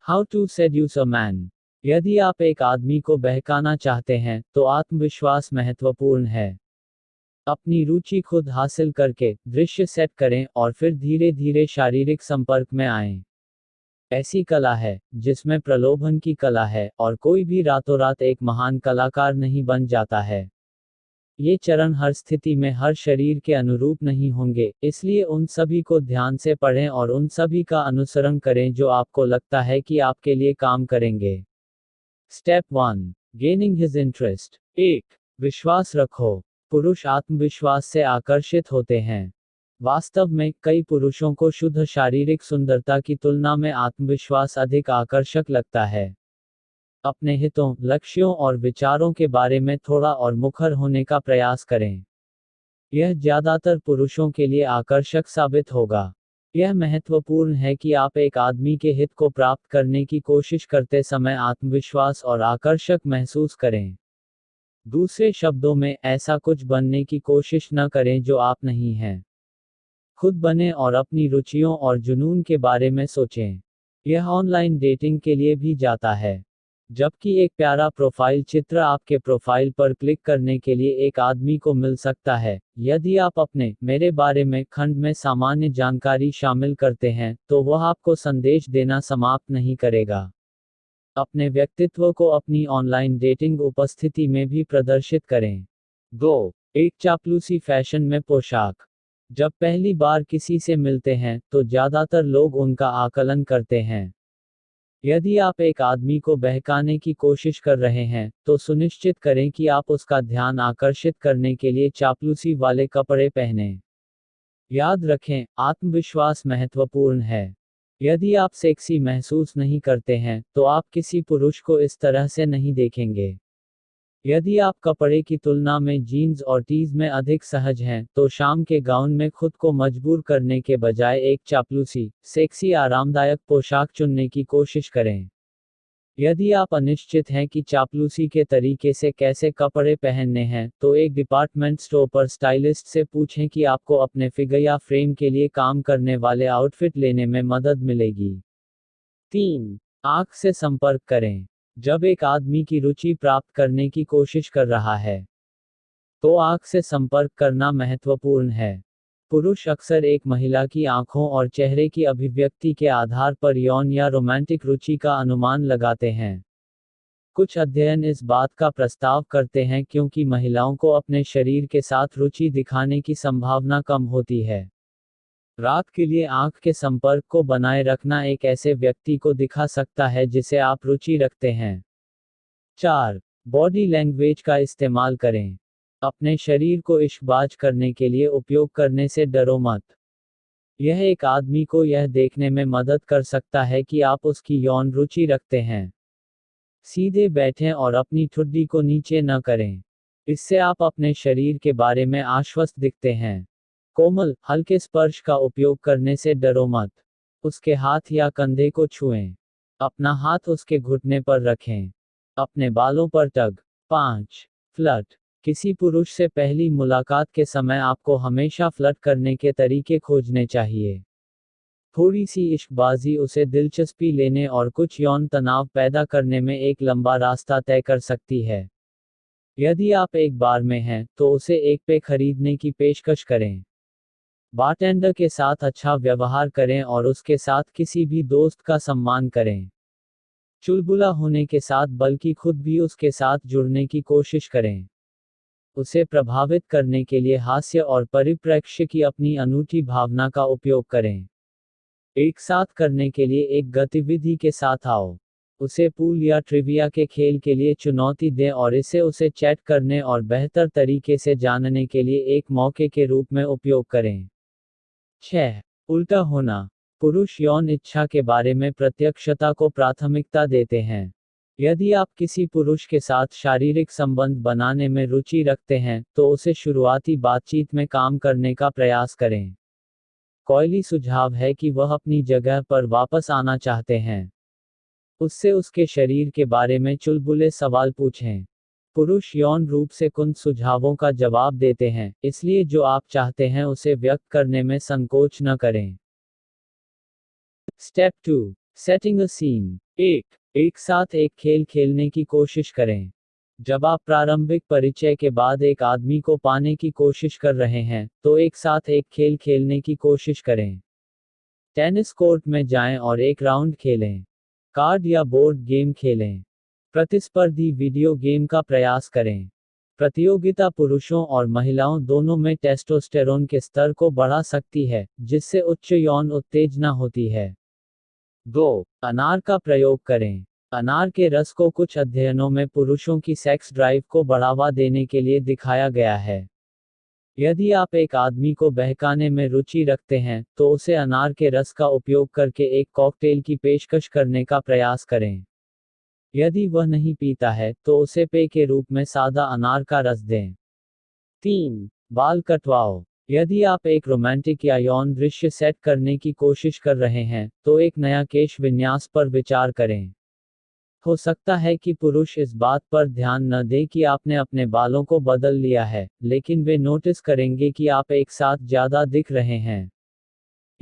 How to seduce a man. यदि आप एक आदमी को बहकाना चाहते हैं तो आत्मविश्वास महत्वपूर्ण है। अपनी रुचि खुद हासिल करके दृश्य सेट करें और फिर धीरे धीरे शारीरिक संपर्क में आएं। ऐसी कला है जिसमें प्रलोभन की कला है और कोई भी रातों रात एक महान कलाकार नहीं बन जाता है। ये चरण हर स्थिति में हर शरीर के अनुरूप नहीं होंगे, इसलिए उन सभी को ध्यान से पढ़ें और उन सभी का अनुसरण करें जो आपको लगता है कि आपके लिए काम करेंगे। Step 1, gaining his interest. 1, विश्वास रखो। पुरुष आत्मविश्वास से आकर्षित होते हैं। वास्तव में कई पुरुषों को शुद्ध शारीरिक सुंदरता की तुलना में आत्मविश्वास अधिक आकर्षक लगता है। अपने हितों, लक्ष्यों और विचारों के बारे में थोड़ा और मुखर होने का प्रयास करें। यह ज्यादातर पुरुषों के लिए आकर्षक साबित होगा। यह महत्वपूर्ण है कि आप एक आदमी के हित को प्राप्त करने की कोशिश करते समय आत्मविश्वास और आकर्षक महसूस करें। दूसरे शब्दों में, ऐसा कुछ बनने की कोशिश न करें जो आप नहीं हैं। खुद बने और अपनी रुचियों और जुनून के बारे में सोचें। यह ऑनलाइन डेटिंग के लिए भी जाता है। जबकि एक प्यारा प्रोफाइल चित्र आपके प्रोफाइल पर क्लिक करने के लिए एक आदमी को मिल सकता है, यदि आप अपने मेरे बारे में खंड में सामान्य जानकारी शामिल करते हैं तो वह आपको संदेश देना समाप्त नहीं करेगा। अपने व्यक्तित्व को अपनी ऑनलाइन डेटिंग उपस्थिति में भी प्रदर्शित करें। 2, एक चापलूसी फैशन में पोशाक। जब पहली बार किसी से मिलते हैं तो ज्यादातर लोग उनका आकलन करते हैं। यदि आप एक आदमी को बहकाने की कोशिश कर रहे हैं तो सुनिश्चित करें कि आप उसका ध्यान आकर्षित करने के लिए चापलूसी वाले कपड़े पहनें। याद रखें, आत्मविश्वास महत्वपूर्ण है। यदि आप सेक्सी महसूस नहीं करते हैं तो आप किसी पुरुष को इस तरह से नहीं देखेंगे। यदि आप कपड़े की तुलना में जीन्स और टीज में अधिक सहज हैं तो शाम के गाउन में खुद को मजबूर करने के बजाय एक चापलूसी, सेक्सी आरामदायक पोशाक चुनने की कोशिश करें। यदि आप अनिश्चित हैं कि चापलूसी के तरीके से कैसे कपड़े पहनने हैं तो एक डिपार्टमेंट स्टोर पर स्टाइलिस्ट से पूछें कि आपको अपने फिगर या फ्रेम के लिए काम करने वाले आउटफिट लेने में मदद मिलेगी। 3, आंख से संपर्क करें। जब एक आदमी की रुचि प्राप्त करने की कोशिश कर रहा है तो आंख से संपर्क करना महत्वपूर्ण है। पुरुष अक्सर एक महिला की आंखों और चेहरे की अभिव्यक्ति के आधार पर यौन या रोमांटिक रुचि का अनुमान लगाते हैं। कुछ अध्ययन इस बात का प्रस्ताव करते हैं क्योंकि महिलाओं को अपने शरीर के साथ रुचि दिखाने की संभावना कम होती है। रात के लिए आंख के संपर्क को बनाए रखना एक ऐसे व्यक्ति को दिखा सकता है जिसे आप रुचि रखते हैं। 4, बॉडी लैंग्वेज का इस्तेमाल करें। अपने शरीर को इश्कबाज करने के लिए उपयोग करने से डरो मत। यह एक आदमी को यह देखने में मदद कर सकता है कि आप उसकी यौन रुचि रखते हैं। सीधे बैठें और अपनी ठुड्डी को नीचे न करें। इससे आप अपने शरीर के बारे में आश्वस्त दिखते हैं। कोमल, हल्के स्पर्श का उपयोग करने से डरो मत। उसके हाथ या कंधे को छुएं। अपना हाथ उसके घुटने पर रखें। अपने बालों पर टग। 5, फ्लर्ट। किसी पुरुष से पहली मुलाकात के समय आपको हमेशा फ्लर्ट करने के तरीके खोजने चाहिए। थोड़ी सी इश्कबाजी उसे दिलचस्पी लेने और कुछ यौन तनाव पैदा करने में एक लंबा रास्ता तय कर सकती है। यदि आप एक बार में हैं तो उसे एक पे खरीदने की पेशकश करें। बारटेंडर के साथ अच्छा व्यवहार करें और उसके साथ किसी भी दोस्त का सम्मान करें। चुलबुला होने के साथ बल्कि खुद भी उसके साथ जुड़ने की कोशिश करें। उसे प्रभावित करने के लिए हास्य और परिप्रेक्ष्य की अपनी अनूठी भावना का उपयोग करें। एक साथ करने के लिए एक गतिविधि के साथ आओ। उसे पूल या ट्रिविया के खेल के लिए चुनौती दें और इसे उसे चैट करने और बेहतर तरीके से जानने के लिए एक मौके के रूप में उपयोग करें। 6, उल्टा होना। पुरुष यौन इच्छा के बारे में प्रत्यक्षता को प्राथमिकता देते हैं। यदि आप किसी पुरुष के साथ शारीरिक संबंध बनाने में रुचि रखते हैं तो उसे शुरुआती बातचीत में काम करने का प्रयास करें। कॉयली सुझाव है कि वह अपनी जगह पर वापस आना चाहते हैं। उससे उसके शरीर के बारे में चुलबुले सवाल पूछें। पुरुष यौन रूप से कुछ सुझावों का जवाब देते हैं, इसलिए जो आप चाहते हैं उसे व्यक्त करने में संकोच न करें। Step 2, setting a scene. एक साथ एक खेल खेलने की कोशिश करें। जब आप प्रारंभिक परिचय के बाद एक आदमी को पाने की कोशिश कर रहे हैं, तो एक साथ एक खेल खेलने की कोशिश करें। टेनिस कोर्ट में जाएं और एक राउंड खेलें। कार्ड या बोर्ड गेम खेलें। प्रतिस्पर्धी वीडियो गेम का प्रयास करें। प्रतियोगिता पुरुषों और महिलाओं दोनों में टेस्टोस्टेरोन के स्तर को बढ़ा सकती है, जिससे उच्च यौन उत्तेजना होती है। 2. अनार का प्रयोग करें। अनार के रस को कुछ अध्ययनों में पुरुषों की सेक्स ड्राइव को बढ़ावा देने के लिए दिखाया गया है। यदि आप एक आदमी को बहकाने में रुचि रखते हैं, तो उसे अनार के रस का उपयोग करके एक कॉकटेल की पेशकश करने का प्रयास करें। यदि वह नहीं पीता है, तो उसे पेय के रूप में सादा अनार का रस दें। 3. बाल कटवाओ। यदि आप एक रोमांटिक या यौन दृश्य सेट करने की कोशिश कर रहे हैं, तो एक नया केश विन्यास पर विचार करें। हो सकता है कि पुरुष इस बात पर ध्यान न दें कि आपने अपने बालों को बदल लिया है, लेकिन वे नोटिस करेंगे कि आप एक साथ ज्यादा दिख रहे हैं।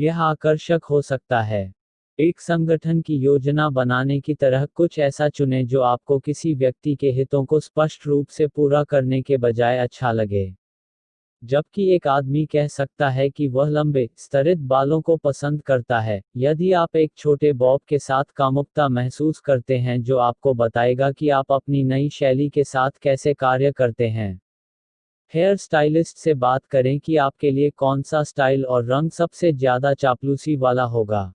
यह आकर्षक हो सकता है। एक संगठन की योजना बनाने की तरह कुछ ऐसा चुनें जो आपको किसी व्यक्ति के हितों को स्पष्ट रूप से पूरा करने के बजाय अच्छा लगे। जबकि एक आदमी कह सकता है कि वह लंबे, स्तरित बालों को पसंद करता है, यदि आप एक छोटे बॉब के साथ कामुकता महसूस करते हैं जो आपको बताएगा कि आप अपनी नई शैली के साथ कैसे कार्य करते हैं। हेयर स्टाइलिस्ट से बात करें कि आपके लिए कौन सा स्टाइल और रंग सबसे ज्यादा चापलूसी वाला होगा।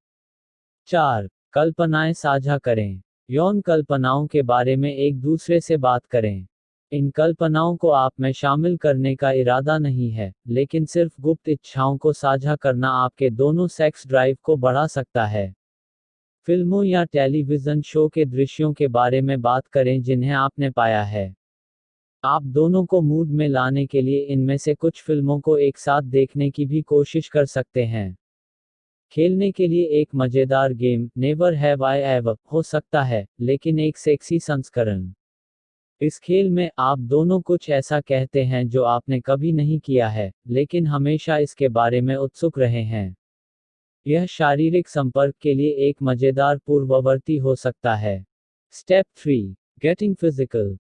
4. कल्पनाएं साझा करें। यौन कल्पनाओं के बारे में एक दूसरे से बात करें। इन कल्पनाओं को आप में शामिल करने का इरादा नहीं है, लेकिन सिर्फ गुप्त इच्छाओं को साझा करना आपके दोनों सेक्स ड्राइव को बढ़ा सकता है। फिल्मों या टेलीविजन शो के दृश्यों के बारे में बात करें जिन्हें आपने पाया है। आप दोनों को मूड में लाने के लिए इनमें से कुछ फिल्मों को एक साथ देखने की भी कोशिश कर सकते हैं। खेलने के लिए एक मजेदार game, never have I ever, हो सकता है, लेकिन एक सेक्सी संस्करण। इस खेल में आप दोनों कुछ ऐसा कहते हैं जो आपने कभी नहीं किया है, लेकिन हमेशा इसके बारे में उत्सुक रहे हैं। यह शारीरिक संपर्क के लिए एक मजेदार पूर्ववर्ती हो सकता है। स्टेप 3. Getting physical.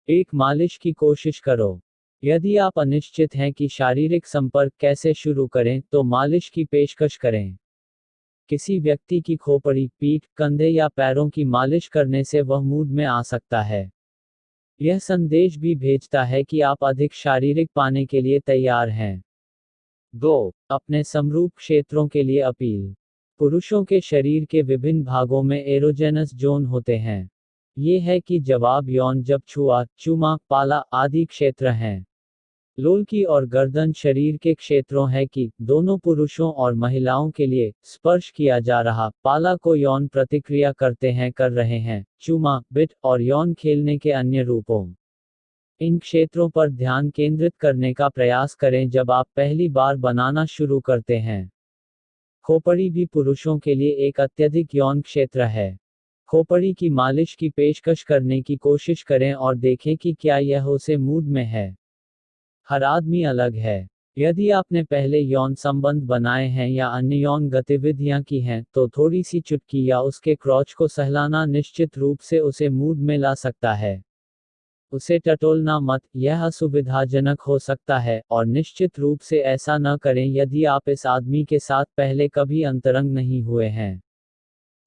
एक मालिश की कोशिश करो। यदि आप अनिश्चित हैं कि शारीरिक संपर्क कैसे शुरू करें, तो मालिश की पेशकश करें। किसी व्यक्ति की खोपड़ी, पीठ, कंधे या पैरों की मालिश करने से वह मूड में आ सकता है। यह संदेश भी भेजता है कि आप अधिक शारीरिक पाने के लिए तैयार हैं। 2. अपने समरूप क्षेत्रों के लिए अपील। पुरुषों के शरीर के विभिन्न भागों में एरोजेनस जोन होते हैं। ये है कि जवाब यौन जब छुआ, चूमा, पाला आदि क्षेत्र हैं। लोलकी और गर्दन शरीर के क्षेत्रों है कि दोनों पुरुषों और महिलाओं के लिए स्पर्श किया जा रहा पाला को यौन प्रतिक्रिया करते हैं कर रहे हैं, चूमा, बिट और यौन खेलने के अन्य रूपों। इन क्षेत्रों पर ध्यान केंद्रित करने का प्रयास करें जब आप पहली बार बनाना शुरू करते हैं। खोपड़ी भी पुरुषों के लिए एक अत्यधिक यौन क्षेत्र है। खोपड़ी की मालिश की पेशकश करने की कोशिश करें और देखें कि क्या यह उसे मूड में है। हर आदमी अलग है। यदि आपने पहले यौन संबंध बनाए हैं या अन्य यौन गतिविधियां की हैं, तो थोड़ी सी चुटकी या उसके क्रोच को सहलाना निश्चित रूप से उसे मूड में ला सकता है। उसे टटोलना मत, यह असुविधाजनक हो सकता है, और निश्चित रूप से ऐसा न करें यदि आप इस आदमी के साथ पहले कभी अंतरंग नहीं हुए हैं।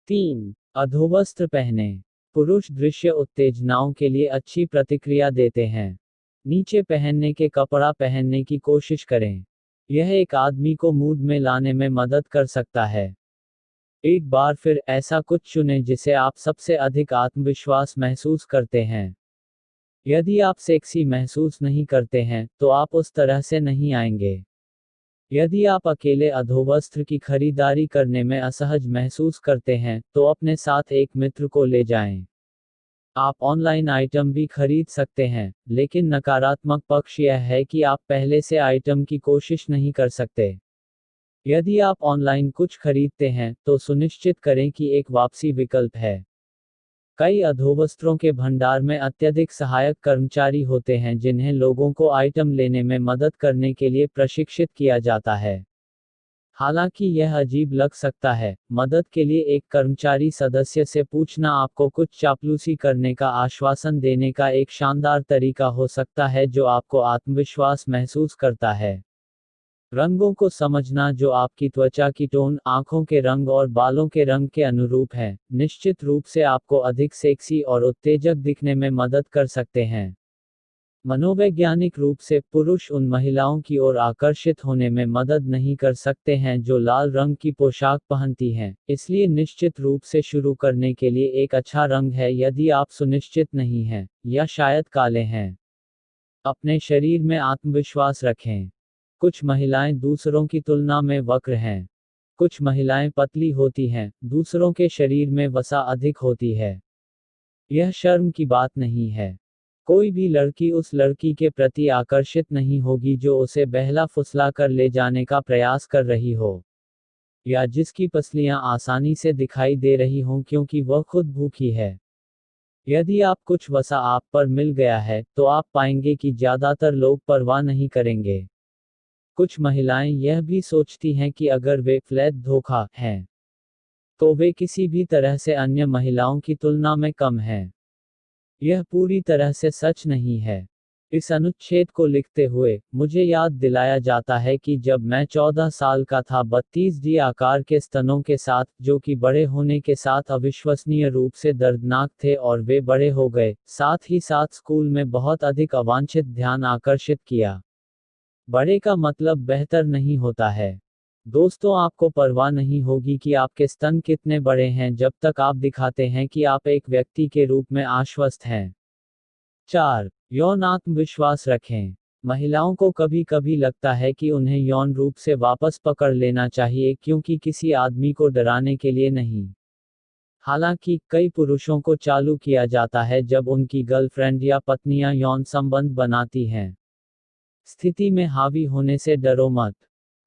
3. अधोवस्त्र पहने। पुरुष दृश्य उत्तेजनाओं के लिए अच्छी प्रतिक्रिया देते हैं। नीचे पहनने के कपड़ा पहनने की कोशिश करें। यह एक आदमी को मूड में लाने में मदद कर सकता है। एक बार फिर ऐसा कुछ चुनें जिसे आप सबसे अधिक आत्मविश्वास महसूस करते हैं। यदि आप सेक्सी महसूस नहीं करते हैं, तो आप उस तरह से नहीं आएंगे। यदि आप अकेले अधोवस्त्र की खरीदारी करने में असहज महसूस करते हैं, तो अपने साथ एक मित्र को ले जाएं। आप ऑनलाइन आइटम भी खरीद सकते हैं, लेकिन नकारात्मक पक्ष यह है कि आप पहले से आइटम की कोशिश नहीं कर सकते। यदि आप ऑनलाइन कुछ खरीदते हैं, तो सुनिश्चित करें कि एक वापसी विकल्प है। कई अधोवस्त्रों के भंडार में अत्यधिक सहायक कर्मचारी होते हैं जिन्हें लोगों को आइटम लेने में मदद करने के लिए प्रशिक्षित किया जाता है। हालांकि यह अजीब लग सकता है, मदद के लिए एक कर्मचारी सदस्य से पूछना आपको कुछ चापलूसी करने का आश्वासन देने का एक शानदार तरीका हो सकता है जो आपको आत्मविश्वास महसूस करता है। रंगों को समझना जो आपकी त्वचा की टोन, आंखों के रंग और बालों के रंग के अनुरूप हैं, निश्चित रूप से आपको अधिक सेक्सी और उत्तेजक दिखने में मदद कर सकते हैं। मनोवैज्ञानिक रूप से पुरुष उन महिलाओं की ओर आकर्षित होने में मदद नहीं कर सकते हैं जो लाल रंग की पोशाक पहनती हैं, इसलिए निश्चित रूप से शुरू करने के लिए एक अच्छा रंग है यदि आप सुनिश्चित नहीं हैं, या शायद काले हैं। अपने शरीर में आत्मविश्वास रखें। कुछ महिलाएं दूसरों की तुलना में वक्र हैं। कुछ महिलाएं पतली होती हैं, दूसरों के शरीर में वसा अधिक होती है। यह शर्म की बात नहीं है। कोई भी लड़की उस लड़की के प्रति आकर्षित नहीं होगी जो उसे बहला फुसला कर ले जाने का प्रयास कर रही हो, या जिसकी पसलियां आसानी से दिखाई दे रही हों क्योंकि वह खुद भूखी है। यदि आप कुछ वसा आप पर मिल गया है, तो आप पाएंगे कि ज्यादातर लोग परवाह नहीं करेंगे। कुछ महिलाएं यह भी सोचती हैं कि अगर वे फ्लैट धोखा हैं, तो वे किसी भी तरह से अन्य महिलाओं की तुलना में कम हैं। यह पूरी तरह से सच नहीं है। इस अनुच्छेद को लिखते हुए, मुझे याद दिलाया जाता है कि जब मैं 14 साल का था, 32D आकार के स्तनों के साथ, जो कि बड़े होने के साथ अविश्वसनीय रूप से दर्दनाक थे और वे बड़े हो गए, साथ ही साथ स्कूल में बहुत अधिक अवांछित ध्यान आकर्षित किया। बड़े का मतलब बेहतर नहीं होता है। दोस्तों, आपको परवाह नहीं होगी कि आपके स्तन कितने बड़े हैं जब तक आप दिखाते हैं कि आप एक व्यक्ति के रूप में आश्वस्त हैं। 4. यौन आत्मविश्वास रखें। महिलाओं को कभी कभी लगता है कि उन्हें यौन रूप से वापस पकड़ लेना चाहिए क्योंकि किसी आदमी को डराने के लिए नहीं। हालांकि कई पुरुषों को चालू किया जाता है जब उनकी गर्लफ्रेंड या पत्नियां यौन संबंध बनाती हैं। स्थिति में हावी होने से डरो मत।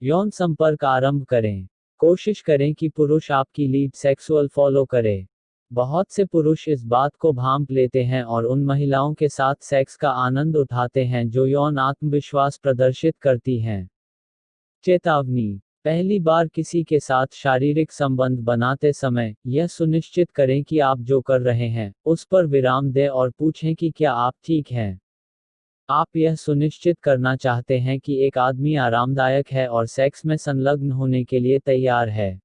यौन संपर्क आरंभ करें। कोशिश करें कि पुरुष आपकी लीड सेक्सुअल फॉलो करे। बहुत से पुरुष इस बात को भांप लेते हैं और उन महिलाओं के साथ सेक्स का आनंद उठाते हैं जो यौन आत्मविश्वास प्रदर्शित करती हैं। चेतावनी: पहली बार किसी के साथ शारीरिक संबंध बनाते समय, यह सुनिश्चित करें कि आप जो कर रहे हैं, उस पर विराम दें और पूछें कि क्या आप ठीक हैं। आप यह सुनिश्चित करना चाहते हैं कि एक आदमी आरामदायक है और सेक्स में संलग्न होने के लिए तैयार है।